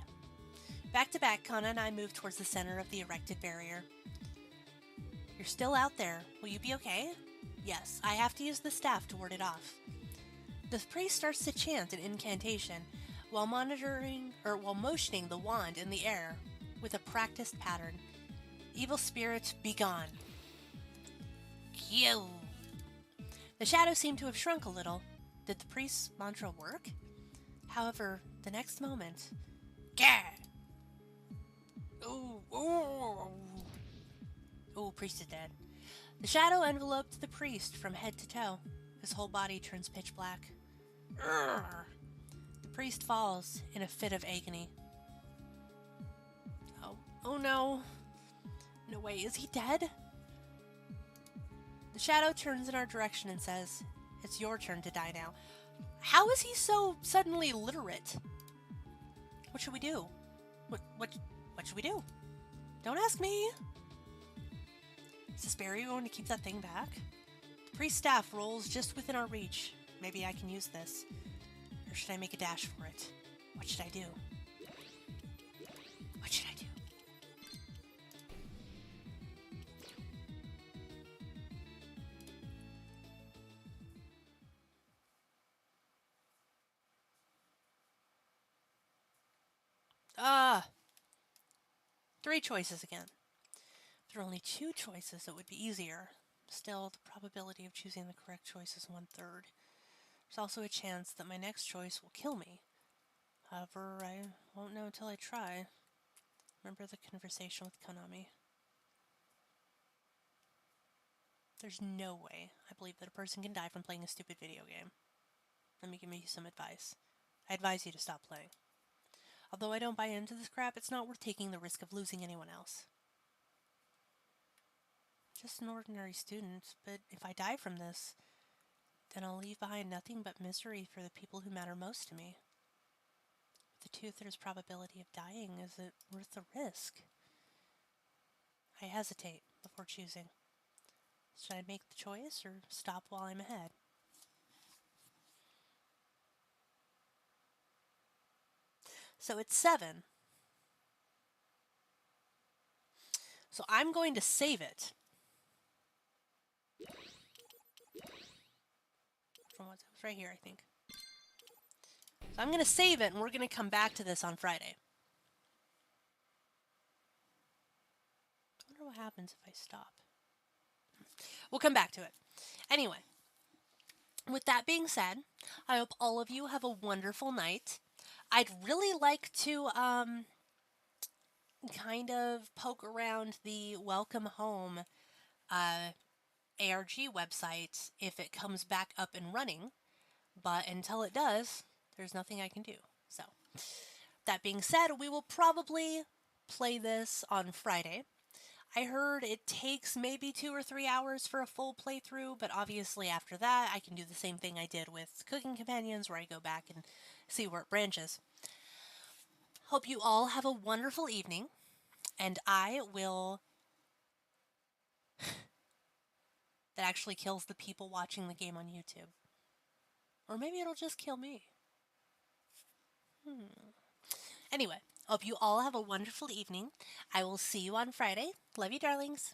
Back to back, Kana and I move towards the center of the erected barrier. You're still out there. Will you be okay? Yes, I have to use the staff to ward it off. The priest starts to chant an incantation while motioning the wand in the air with a practiced pattern. Evil spirit, be gone. Kill. The shadow seemed to have shrunk a little. Did the priest's mantra work? However, the next moment... Gah! Ooh, priest is dead. The shadow enveloped the priest from head to toe. His whole body turns pitch black. Urgh. The priest falls in a fit of agony. Oh no. No way, is he dead? The shadow turns in our direction and says, "It's your turn to die now." How is he so suddenly literate? What should we do? What should we do? Don't ask me. Is this barrier going to keep that thing back? The priest's staff rolls just within our reach. Maybe I can use this. Or should I make a dash for it? What should I do? What should I do? Three choices again. If there are only two choices, it would be easier. Still, the probability of choosing the correct choice is 1/3. There's also a chance that my next choice will kill me. However, I won't know until I try. Remember the conversation with Konami. There's no way I believe that a person can die from playing a stupid video game. Let me give you some advice. I advise you to stop playing. Although I don't buy into this crap, it's not worth taking the risk of losing anyone else. Just an ordinary student, but if I die from this, then I'll leave behind nothing but misery for the people who matter most to me. With the 2/3 probability of dying, is it worth the risk? I hesitate before choosing. Should I make the choice or stop while I'm ahead? So it's 7. So I'm going to save it. From what it was right here, I think. So I'm going to save it, and we're going to come back to this on Friday. I wonder what happens if I stop. We'll come back to it. Anyway, with that being said, I hope all of you have a wonderful night. I'd really like to kind of poke around the Welcome Home ARG website if it comes back up and running, but until it does, there's nothing I can do. So, that being said, we will probably play this on Friday. I heard it takes maybe 2 or 3 hours for a full playthrough, but obviously after that, I can do the same thing I did with Cooking Companions, where I go back and see where it branches. Hope you all have a wonderful evening, and I will that actually kills the people watching the game on YouTube. Or maybe it'll just kill me. Anyway, hope you all have a wonderful evening. I will see you on Friday. Love you, darlings.